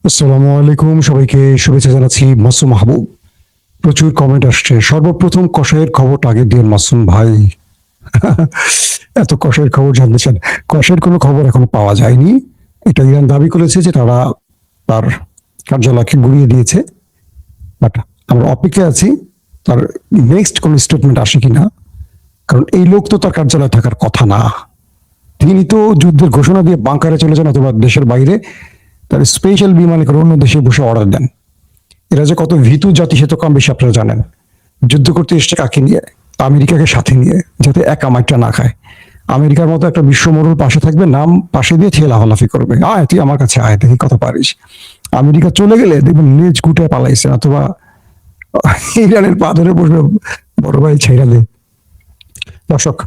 আসসালামু আলাইকুম, সবাইকে শুভেচ্ছা জানাচ্ছি। মাসুম মাহবুব। প্রচুর কমেন্ট আসছে, সর্বপ্রথম কষায়ের খবরটা আগে দিয়ে মাসুম ভাই। এত কষায়ের খবর জানতে চান? কষায়ের কোনো খবর এখনো পাওয়া যায়নি। এটা ইরান দাবি করেছে যে তারা তার কার্যালয়কে গুড়িয়ে দিয়েছে, বাট আমরা অপেক্ষায় আছি তার নেক্সট কোন স্টেটমেন্ট আসে কিনা। কারণ এই লোক তো তার কার্যালয়ে থাকার কথা না। তিনি তো যুদ্ধের ঘোষণা দিয়ে বাংকারে চলে যান অথবা দেশের বাইরে তার স্পেশাল বিমানে করে অন্য দেশে বসে অর্ডার দেন। এরা যে কত ভীতু জাতি সে তো কম বেশি আপনারা জানেন। যুদ্ধ করতে এসছে কাকে নিয়ে? আমেরিকাকে সাথে নিয়ে, যাতে একা মাইটটা না খায়। আমেরিকার মতো একটা বিশ্বমরুল পাশে থাকবে, নাম পাশে দিয়ে ঠেলা হলাফি করবে, আয় তুই আমার কাছে আয়, দেখি কত পারিস। আমেরিকা চলে গেলে দেখবেন লেজ গুটে পালাইছে, অথবা ইরানের পা ধরে বসবে, বড় ভাই ছেড়া দে। দর্শক,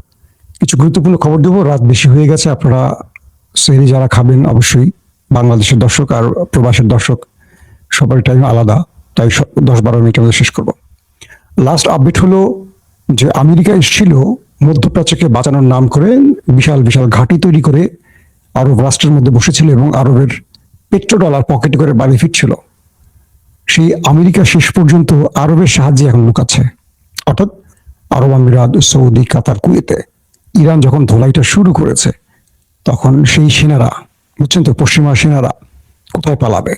কিছু গুরুত্বপূর্ণ খবর দেবো, রাত বেশি হয়ে গেছে। আপনারা সেহরি যারা খাবেন, অবশ্যই বাংলাদেশের দর্শক আর প্রবাসের দর্শক সবার টাইম আলাদা, তাই 10-12 মিনিটের মধ্যে শেষ করব। লাস্ট আপডেট হলো যে আমেরিকা এসেছিল মধ্যপ্রাচ্যকে বাঁচানোর নাম করে, বিশাল বিশাল ঘাঁটি তৈরি করে আরব রাষ্ট্রের মধ্যে বসেছিল এবং আরবের পেট্রো ডলার পকেটে করে বাড়ি ফিরছিল। সেই আমেরিকা শেষ পর্যন্ত আরবের সাহায্যে এখন লুকাচ্ছে, অর্থাৎ আরব আমিরাত, সৌদি, কাতার, কুয়েতে। ইরান যখন ধোলাইটা শুরু করেছে তখন সেই সেনারা, বুঝছেন তো, পশ্চিমা সেনারা কোথায় পালাবে?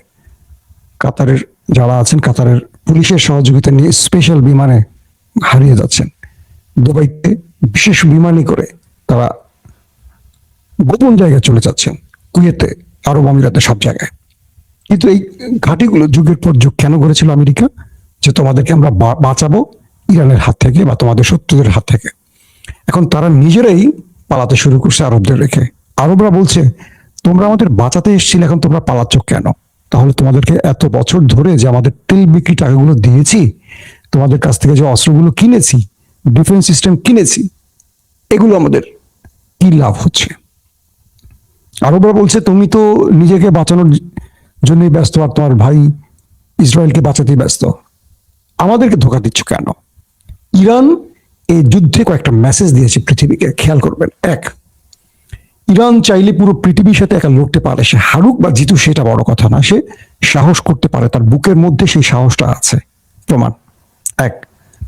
কাতারের যারা আছেন, কাতারের পুলিশের সহযোগিতা নিয়ে স্পেশাল বিমানে হারিয়ে যাচ্ছেন। দুবাইতে বিশেষ বিমানে করে তারা গোপন জায়গায় চলে যাচ্ছেন, কুয়েতে, আরব আমিরাতে, সব জায়গায়। কিন্তু এই ঘাঁটিগুলো যুগের পর যুগ কেন করেছিল আমেরিকা? যে তোমাদেরকে আমরা বাঁচাবো ইরানের হাত থেকে বা তোমাদের শত্রুদের হাত থেকে। এখন তারা নিজেরাই পালাতে শুরু করছে আরবদের রেখে। আরবরা বলছে, তোমরা আমাদের বাঁচাতে এসেছিলে, এখন তোমরা পালাচ্ছ কেন? তাহলে তোমাদেরকে এত বছর ধরে যে আমাদের তেল বিক্রি টাকাগুলো দিয়েছি, তোমাদের কাছ থেকে যে অস্ত্রগুলো কিনেছি, ডিফেন্স সিস্টেম কিনেছি, এগুলো আমাদের কি লাভ হচ্ছে? আরবরা বলছে, তুমি তো নিজেকে বাঁচানোর জন্যই ব্যস্ত, আর তোমার ভাই ইসরায়েলকে বাঁচাতেই ব্যস্ত, আমাদেরকে ধোঁকা দিচ্ছ কেন? ইরান এই যুদ্ধে কয়েকটা মেসেজ দিয়েছে পৃথিবীকে, খেয়াল করবেন। এক, ইরান চাইলে পুরো পৃথিবীর সাথে একা লড়তে পারে, সে হারুক বা জিতুক সেটা বড় কথা না, সে সাহস করতে পারে, তার বুকের মধ্যে সেই সাহসটা আছে। প্রমাণ এক।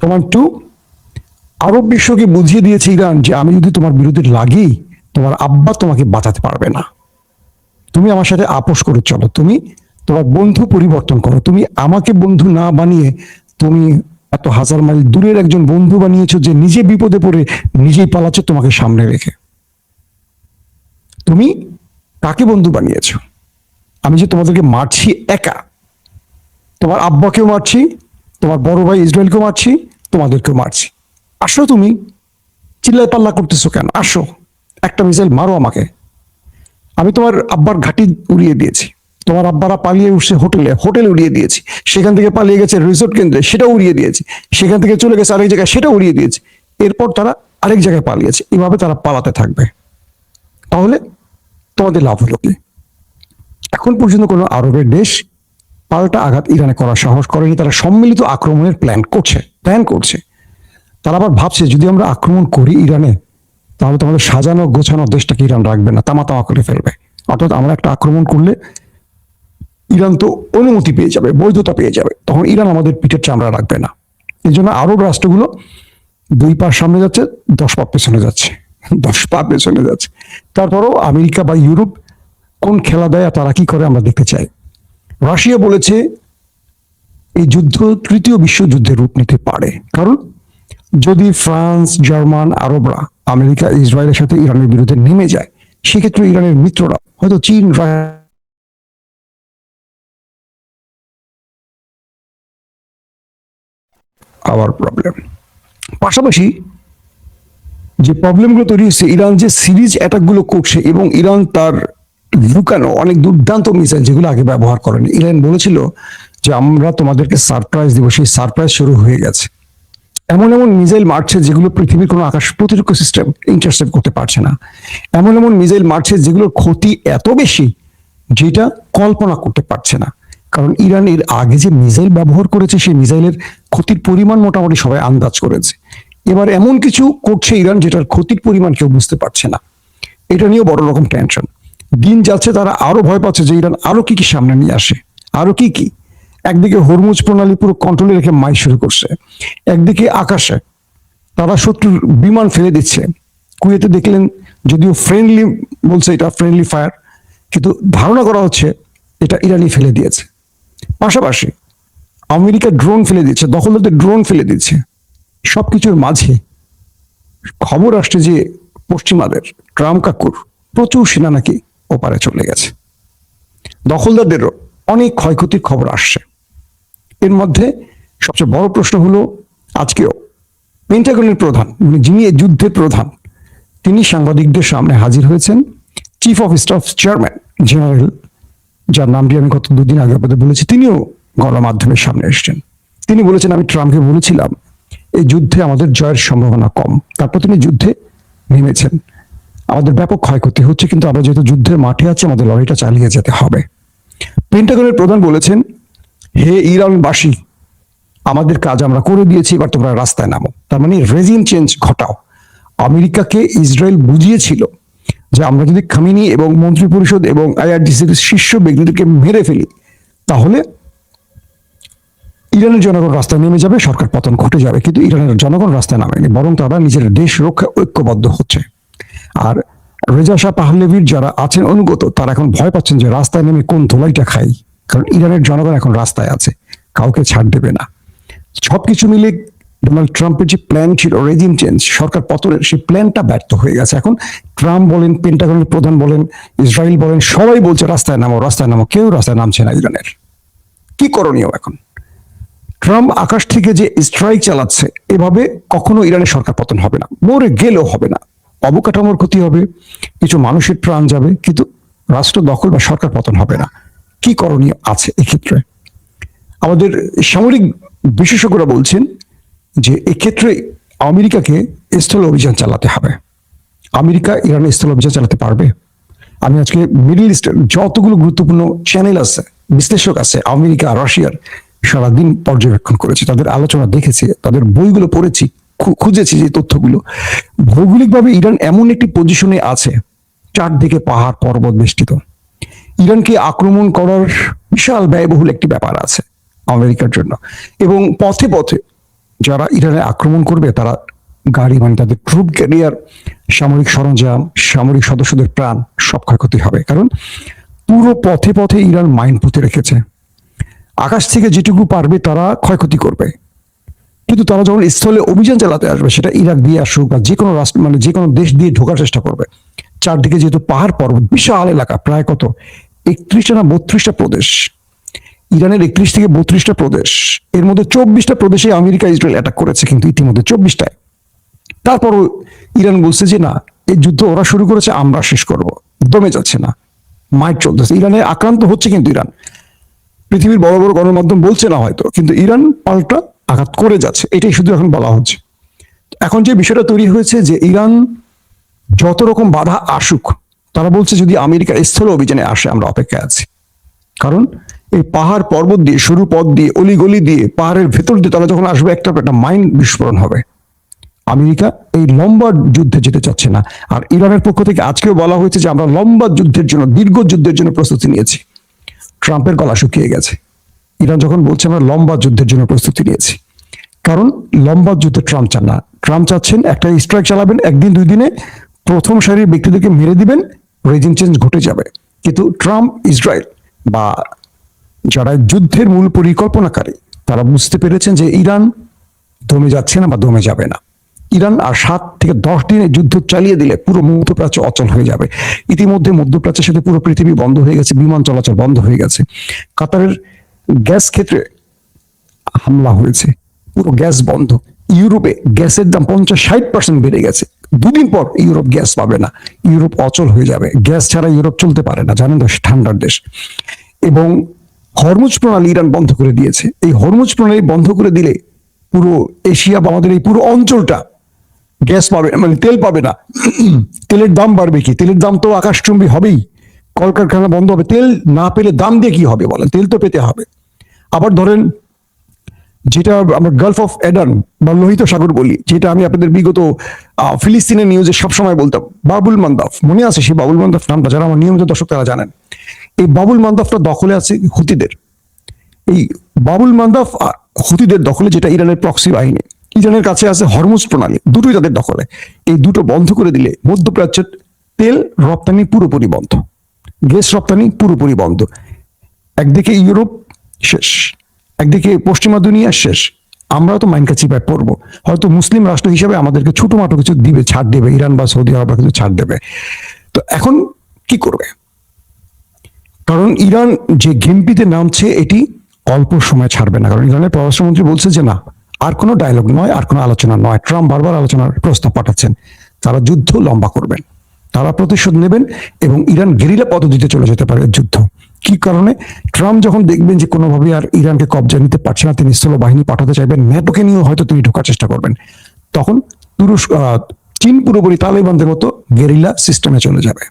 প্রমাণ টু, আরব বিশ্বকে বুঝিয়ে দিয়েছে ইরান যে আমি যদি তোমার বিরুদ্ধে লাগি, তোমার আব্বা তোমাকে বাঁচাতে পারবে না। তুমি আমার সাথে আপোষ করে চলো, তুমি তোমার বন্ধু পরিবর্তন করো, তুমি আমাকে বন্ধু না বানিয়ে তুমি এত হাজার মাইল দূরের একজন বন্ধু বানিয়েছো যে নিজে বিপদে পড়ে নিজেই পালাচ্ছে তোমাকে সামনে রেখে। তুমি কাকে বন্ধু বানিয়েছো? আমি যে তোমাদেরকে মারছি একা, তোমার আব্বাকেও মারছি, তোমার বড় ভাই ইসরায়েলকেও মারছি, তোমাদেরকেও মারছি। আসো, তুমি চিল্লায় পাল্লা করতেছো কেন? আসো, একটা মিসাইল মারো আমাকে। আমি তোমার আব্বার ঘাঁটি উড়িয়ে দিয়েছি, তোমার আব্বারা পালিয়ে উঠছে হোটেলে, হোটেল উড়িয়ে দিয়েছি, সেখান থেকে পালিয়ে গেছে রিসোর্ট কেন্দ্রে, সেটা উড়িয়ে দিয়েছি, সেখান থেকে চলে গেছে আরেক জায়গায়, সেটা উড়িয়ে দিয়েছি, এরপর তারা আরেক জায়গায় পালিয়েছে, এভাবে তারা পালাতে থাকবে। তাহলে তোমাদের লাভ হলো কি? এখন পর্যন্ত কোনো আরবের দেশ পাল্টা আঘাত ইরানে করার সাহস করেনি। তারা সম্মিলিত আক্রমণের প্ল্যান করছে। তারা আবার ভাবছে, যদি আমরা আক্রমণ করি ইরানে, তাহলে তোমাদের সাজানো গোছানো দেশটাকে ইরান রাখবে না, তামা তামা করে ফেলবে। অর্থাৎ আমরা একটা আক্রমণ করলে ইরান তো অনুমতি পেয়ে যাবে, বৈধতা পেয়ে যাবে, তখন ইরান আমাদের পিঠের চামড়া রাখবে না। এই জন্য আরব রাষ্ট্রগুলো 2 পা সামনে যাচ্ছে, 10 পা পেছনে যাচ্ছে, 10 পা পেছনে যাচ্ছে। তারপরও আমেরিকা বা ইউরোপ কোন খেলা দেয় আর তারা কি করে আমরা দেখতে চাই। রাশিয়া বলেছে এই যুদ্ধ তৃতীয় বিশ্বযুদ্ধের রূপ নিতে পারে, কারণ যদি ফ্রান্স, জার্মান, আরবরা আমেরিকা, ইসরায়েলের সাথে ইরানের বিরুদ্ধে নেমে যায়, সেক্ষেত্রে ইরানের মিত্ররা হয়তো চীন, আবার প্রবলেম। পাশাপাশি যে প্রবলেমগুলো তৈরি হচ্ছে, ইরান যে সিরিজ অ্যাটাকগুলো করছে এবং ইরান তার লুকানো অনেক দুর্দান্ত মিসাইল যেগুলো আগে ব্যবহার করেনি, ইরান বলেছিল যে আমরা তোমাদেরকে সারপ্রাইজ দিব, সেই সারপ্রাইজ শুরু হয়ে গেছে। এমন এমন মিসাইল মারছে যেগুলো পৃথিবীর কোনো আকাশ প্রতিরক্ষা সিস্টেম ইন্টারসেপ্ট করতে পারছে না। এমন এমন মিসাইল মারছে যেগুলোর ক্ষতি এত বেশি যেটা কল্পনা করতে পারছে না। কারণ ইরান এর আগে যে মিসাইল ব্যবহার করেছে, সেই মিসাইলের ক্ষতির পরিমাণ মোটামুটি সবাই আন্দাজ করেছে। এবার এমন কিছু করছে ইরান যেটার ক্ষতির পরিমাণ কেউ বুঝতে পারছে না। এটা নিয়েও বড় রকম টেনশন। দিন যাচ্ছে, তারা আরো ভয় পাচ্ছে যে ইরান আরো কি কি সামনে নিয়ে আসে। আরো কি কি, একদিকে হরমুজ প্রণালী পুরো কন্ট্রোলে রেখে মাইর শুরু করছে, একদিকে আকাশে তারা শত্রুর বিমান ফেলে দিচ্ছে। কুয়েতে দেখলেন, যদিও ফ্রেন্ডলি বলছে এটা ফ্রেন্ডলি ফায়ার, কিন্তু ধারণা করা হচ্ছে এটা ইরানি ফেলে দিয়েছে। পাশাপাশি আমেরিকা ড্রোন ফেলে দিচ্ছে, দখলদারদের ড্রোন ফেলে দিচ্ছে। সবকিছুর মাঝে খবর আসছে যে পশ্চিমাদের ট্রাম্প কাকুর প্রচুর সেনা নাকি ওপারে চলে গেছে। দখলদারদেরও অনেক ক্ষয়ক্ষতির খবর আসছে। এর মধ্যে সবচেয়ে বড় প্রশ্ন হলো, আজকেও পেন্টাগনের প্রধান, মানে যিনি এই যুদ্ধের প্রধান, তিনি সাংবাদিকদের সামনে হাজির হয়েছেন। Chief of staff chairman general, যার নামটি আমি গত দুদিন আগে আপনাদের বলেছি, তিনিও গণমাধ্যমের সামনে এসেছেন। তিনি বলেছেন, আমি ট্রাম্পকে বলেছিলাম এই যুদ্ধে আমাদের জয়ের সম্ভাবনা কম, তারপর তিনি যুদ্ধে নেমেছেন। আমাদের ব্যাপক ক্ষয়ক্ষতি হচ্ছে, কিন্তু আমরা যেহেতু যুদ্ধের মাঠে আছি, আমাদের লড়াইটা চালিয়ে যেতে হবে। পেন্টাগনের প্রধান বলেছেন, হে ইরানবাসী, আমাদের কাজ আমরা করে দিয়েছি, এবার তোমরা রাস্তায় নামো। তার মানে রেজিম চেঞ্জ ঘটাও। আমেরিকাকে ইসরায়েল বুঝিয়েছিল যে আমরা যদি খামিনি এবং মন্ত্রী পরিষদ এবং আইআরজিসির শীর্ষ ব্যক্তিদেরকে মেরে ফেলি, তাহলে ইরানের জনগণ রাস্তায় নেমে যাবে, সরকার পতন ঘটে যাবে। কিন্তু ইরানের জনগণ রাস্তায় নামেনি, বরং তারা নিজের দেশ রক্ষা ঐক্যবদ্ধ হচ্ছে। আর রেজা শাহ পাহলেভির যারা আছেন অনুগত, তারা এখন ভয় পাচ্ছেন যে রাস্তায় নেমে কোন ধোলাইটা খাই, কারণ ইরানের জনগণ এখন রাস্তায় আছে, কাউকে ছাড় দেবে না। সবকিছু মিলে ডোনাল্ড ট্রাম্পের যে প্ল্যান ছিল রেজিম চেঞ্জ, সরকার পতনের, সেই প্ল্যানটা ব্যর্থ হয়ে গেছে। এখন ট্রাম্প বলেন, পেন্টাগনের প্রধান বলেন, ইসরায়েল বলেন, সবাই বলছে রাস্তায় নামো, রাস্তায় নামো। কেউ রাস্তায় নামছে না। ইরানের কি করণীয় এখন? ট্রাম্প আকাশ থেকে যে স্ট্রাইক চালাচ্ছে, এভাবে কখনো ইরানের সরকার পতন হবে না, মরে গেলেও হবে না। অবকাঠামোর ক্ষতি হবে, কিছু মানুষের প্রাণ যাবে, কিন্তু রাষ্ট্র দখল বা সরকার পতন হবে না। কি করণীয় আছে এক্ষেত্রে? আমাদের সামরিক বিশেষজ্ঞরা বলছেন যে এক্ষেত্রে আমেরিকাকে স্থল অভিযান চালাতে হবে। আমেরিকা ইরানে স্থল অভিযান চালাতে পারবে? আমি আজকে মিডল ইস্টের যতগুলো গুরুত্বপূর্ণ চ্যানেল আছে, বিশ্লেষক আছে আমেরিকা রাশিয়ার, সারাদিন পর্যবেক্ষণ করেছি, তাদের আলোচনা দেখেছি, তাদের বইগুলো পড়েছি, খুঁজেছি যে তথ্যগুলো। ভৌগোলিকভাবে ইরান এমন একটি পজিশনে আছে, চারদিকে পাহাড় পর্বত বেষ্টিত। ইরানকে আক্রমণ করার বিশাল ব্যয়বহুল একটি ব্যাপার আছে আমেরিকার জন্য। এবং পথে পথে যারা ইরানে আক্রমণ করবে, তারা গাড়ি, মানে তাদের ট্রুপ ক্যারিয়ার, সামরিক সরঞ্জাম, সামরিক সদস্যদের প্রাণ সব ক্ষয়ক্ষতি হবে। কারণ পুরো পথে পথে ইরান মাইন পুঁতে রেখেছে। আকাশ থেকে যেটুকু পারবে তারা ক্ষয়ক্ষতি করবে, কিন্তু তারা যখন স্থলে অভিযান চালাতে আসবে, সেটা ইরাক দিয়ে আসুক বা যে কোনো রাষ্ট্র, মানে যে কোনো দেশ দিয়ে ঢোকার চেষ্টা করবে। চারদিকে যেহেতু পাহাড় পর্বত, বিশাল এলাকা, প্রায় কত 31টা না 32টা প্রদেশ, ইরানের 31 থেকে 32টা প্রদেশ, এর মধ্যে 24টা প্রদেশে আমেরিকা ইসরায়েল অ্যাটাক করেছে, কিন্তু ইতিমধ্যে 24টায়। তারপরও ইরান বলছে যে না, এই যুদ্ধ ওরা শুরু করেছে, আমরা শেষ করব। দমে যাচ্ছে না, মাইট চলতেছে। ইরানে আক্রান্ত হচ্ছে, কিন্তু ইরান, পৃথিবীর বড় বড় গণমাধ্যম বলছে না হয়তো, কিন্তু ইরান পাল্টা আঘাত করে যাচ্ছে, এটাই শুধু এখন বলা হচ্ছে। এখন যে বিষয়টা তৈরি হয়েছে যে ইরান যত রকম বাধা আসুক, তারা বলছে যদি আমেরিকা স্থল অভিযানে আসে, আমরা অপেক্ষায় আছি। কারণ এই পাহাড় পর্বত দিয়ে, সরু পথ দিয়ে, অলিগলি দিয়ে, পাহাড়ের ভেতর দিয়ে তারা যখন আসবে, একটা মাইন বিস্ফোরণ হবে। আমেরিকা এই লম্বা যুদ্ধে যেতে চাচ্ছে না। আর ইরানের পক্ষ থেকে আজকেও বলা হয়েছে যে আমরা লম্বা যুদ্ধের জন্য, দীর্ঘ যুদ্ধের জন্য প্রস্তুতি নিয়েছি। ট্রাম্পের গলা শুকিয়ে গেছে। ইরান যখন বলছে আমরা লম্বা যুদ্ধের জন্য প্রস্তুতি নিয়েছি, কারণ লম্বা যুদ্ধে ট্রাম্প চান না। ট্রাম্প চাচ্ছেন একটা স্ট্রাইক চালাবেন, একদিন দুই দিনে প্রথম সারির ব্যক্তিদেরকে মেরে দিবেন, রেজিম চেঞ্জ ঘটে যাবে। কিন্তু ট্রাম্প, ইসরায়েল বা যারা যুদ্ধের মূল পরিকল্পনাকারী, তারা বুঝতে পেরেছেন যে ইরান দমে যাচ্ছে না বা দমে যাবে না। ইরান আর 7 থেকে 10 দিনে যুদ্ধ চালিয়ে দিলে পুরো মধ্যপ্রাচ্য অচল হয়ে যাবে। ইতিমধ্যে মধ্যপ্রাচ্যের সাথে পুরো পৃথিবী বন্ধ হয়ে গেছে, বিমান চলাচল বন্ধ হয়ে গেছে। কাতারের গ্যাস ক্ষেত্রে হামলা হয়েছে, পুরো গ্যাস বন্ধ। ইউরোপে গ্যাসের দাম 50-60% বেড়ে গেছে। দুদিন পর ইউরোপ গ্যাস পাবে না, ইউরোপ অচল হয়ে যাবে। গ্যাস ছাড়া ইউরোপ চলতে পারে না, জানেন তো, ঠান্ডার দেশ। এবং হরমুজ প্রণালী ইরান বন্ধ করে দিয়েছে। এই হরমুজ প্রণালী বন্ধ করে দিলে পুরো এশিয়া বা আমাদের এই পুরো অঞ্চলটা গ্যাস পাবে, মানে তেল পাবে না। তেলের দাম বাড়বে কি? তেলের দাম তো আকাশচুম্বী হবেই। কলকারখানা বন্ধ হবে। তেল না পেলে দাম দিয়ে কি হবে বলেন? তেল তো পেতে হবে। আবার ধরেন, যেটা আমরা গালফ অফ এডান বা লোহিত সাগর বলি, যেটা আমি আপনাদের বিগত ফিলিস্তিনের নিউজে সবসময় বলতাম, বাবুল মান্দাফ, মনে আছে সেই বাবুল মান্দাফ নামটা? যারা আমার নিয়মিত দর্শক তারা জানেন। এই বাবুল মান্দাফটা দখলে আছে হুতিদের। এই বাবুল মান্দাব হুতিদের দখলে, যেটা ইরানের প্রক্সি বাহিনী। ইরানের কাছে আছে হরমুজ প্রণালী, দুটোই তাদের দখলে। এই দুটো বন্ধ করে দিলে মধ্যপ্রাচ্যের তেল রপ্তানি পুরোপুরি বন্ধ, গ্যাস রপ্তানি পুরোপুরি বন্ধ। একদিকে ইউরোপ শেষ, একদিকে পশ্চিমা দুনিয়া শেষ। আমরা তো মাইনকা চিপায় পড়বো। হয়তো মুসলিম রাষ্ট্র হিসেবে আমাদেরকে ছোটমাটো কিছু দিবে, ছাড় দেবে, ইরান বা সৌদি আরব কিছু ছাড় দেবে। তো এখন কি করবে? কারণ ইরান যে গেমটিতে নামছে এটি অল্প সময় ছাড়বে না। কারণ ইরানের পররাষ্ট্রমন্ত্রী বলছে যে না, আর কোনো ডায়লগ নয়, আর কোনো আলোচনা নয়। ট্রাম্প বারবার আলোচনার প্রস্তাব পাঠাচ্ছেন। তারা যুদ্ধ লম্বা করবেন, তারা প্রতিশোধ নেবেন, এবং ইরান গেরিলা পদ্ধতিতে চলে যেতে পারে যুদ্ধ। কি কারণে? ট্রাম্প যখন দেখবেন যে কোনোভাবে আর ইরানকে কবজা নিতে পারছে না, তিনি স্থল বাহিনী পাঠাতে চাইবেন, ন্যাটোকে নিয়েও হয়তো তিনি ঢোকার চেষ্টা করবেন। তখন তুরস্ক, চীন পুরোপুরি তালেবানদের মতো গেরিলা সিস্টেমে চলে যাবে।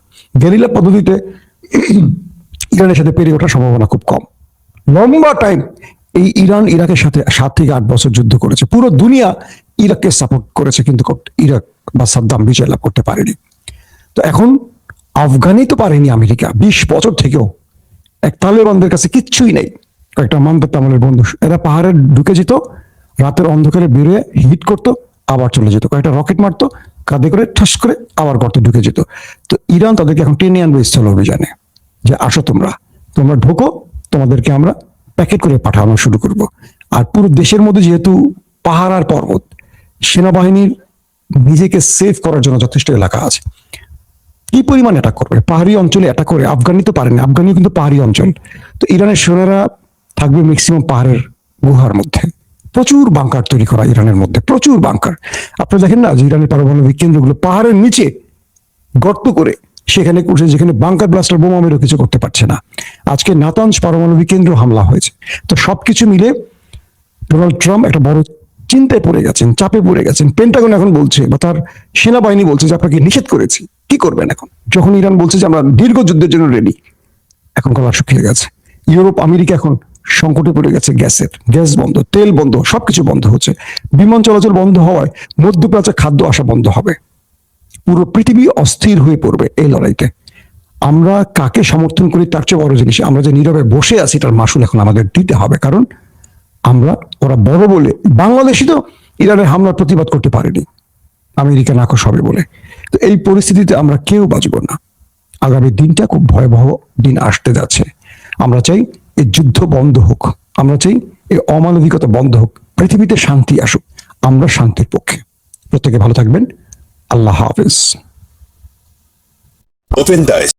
গেরিলা পদ্ধতিতে ইরানের সাথে পেরিয়ে ওঠার সম্ভাবনা খুব কম। লম্বা টাইম এই ইরান ইরাকের সাথে 7 থেকে 8 বছর যুদ্ধ করেছে। পুরো দুনিয়া ইরাককে সাপোর্ট করেছে, কিন্তু ইরাক বা সাদ্দাম বিজয় লাভ করতে পারেনি। তো এখন আফগানি তো পারেনি আমেরিকা 20 বছর থেকেও। এক তালেবানদের কাছে কিচ্ছুই নেই, কয়েকটা মান্দার তামলের বন্ধু। এরা পাহাড়ে ঢুকে যেত, রাতের অন্ধকারে বেরিয়ে হিট করতো, আবার চলে যেত, কয়েকটা রকেট মারতো, কাঁধে করে ঠাস করে আবার গর্তে ঢুকে যেত। তো ইরান তাদেরকে এখন টেনে আনবে স্থল অভিযানে, যে আসো তোমরা ঢোকো, তোমাদেরকে আমরা প্যাকেট করে পাঠানো শুরু করব। আর পুরো দেশের মধ্যে যেহেতু পাহাড় আর পর্বত, সেনাবাহিনীর নিজেকে সেভ করার জন্য যথেষ্ট এলাকা আছে। কি পরিমাণ অ্যাটাক করবে? পাহাড়ি অঞ্চলে অ্যাটাক করে। আফগানি তো পারেনি, আফগানি কিন্তু পাহাড়ি অঞ্চল। তো ইরানের সেনারা থাকবে ম্যাক্সিমাম পাহাড়ের গুহার মধ্যে। প্রচুর বাংকার তৈরি করা ইরানের মধ্যে, প্রচুর বাংকার। আপনারা দেখেন না যে ইরানের পারমাণবিক কেন্দ্রগুলো পাহাড়ের নিচে গর্ত করে সেখানে করছে, যেখানে বাংকার ব্লাস্টার বোমা মেরেও কিছু করতে পারছে না। আজকে নাতানজ পারমাণবিক কেন্দ্র হামলা হয়েছে। তো সবকিছু মিলে ডোনাল্ড ট্রাম্প একটা বড় চিন্তায় পড়ে গেছেন, চাপে পড়ে গেছেন। পেন্টাগন এখন বলছে, বা তার সেনাবাহিনী বলছে যে আপনাকে নিষেধ করেছি। কি করবেন এখন, যখন ইরান বলছে যে আমরা দীর্ঘ যুদ্ধের জন্য রেডি? এখন গলা শুকিয়ে গেছে। ইউরোপ, আমেরিকা এখন সংকটে পড়ে গেছে। গ্যাস বন্ধ, তেল বন্ধ, সবকিছু বন্ধ হচ্ছে। বিমান চলাচল বন্ধ হওয়ায় মধ্যপ্রাচ্যে খাদ্য আসা বন্ধ হবে। পুরো পৃথিবী অস্থির হয়ে পড়বে এই লড়াইতে। আমরা কাকে সমর্থন করি তার চেয়ে বড় জিনিস, আমরা যে নীরবে বসে আছি তার মাসুল এখন আমাদের দিতে হবে। কারণ ওরা বড় বলে, বাংলাদেশই তো ইরানের হামলার প্রতিবাদ করতে পারেনি, আমেরিকা নাকশ হবে বলে। তো এই পরিস্থিতিতে আমরা কেউ বাঁচব না। আগামী দিনটা খুব ভয়াবহ দিন আসতে যাচ্ছে। আমরা চাই এই যুদ্ধ বন্ধ হোক, আমরা চাই এই অমানবিকতা বন্ধ হোক, পৃথিবীতে শান্তি আসুক। আমরা শান্তির পক্ষে। প্রত্যেকে ভালো থাকবেন। আল্লাহ হাফেজ। Open Dice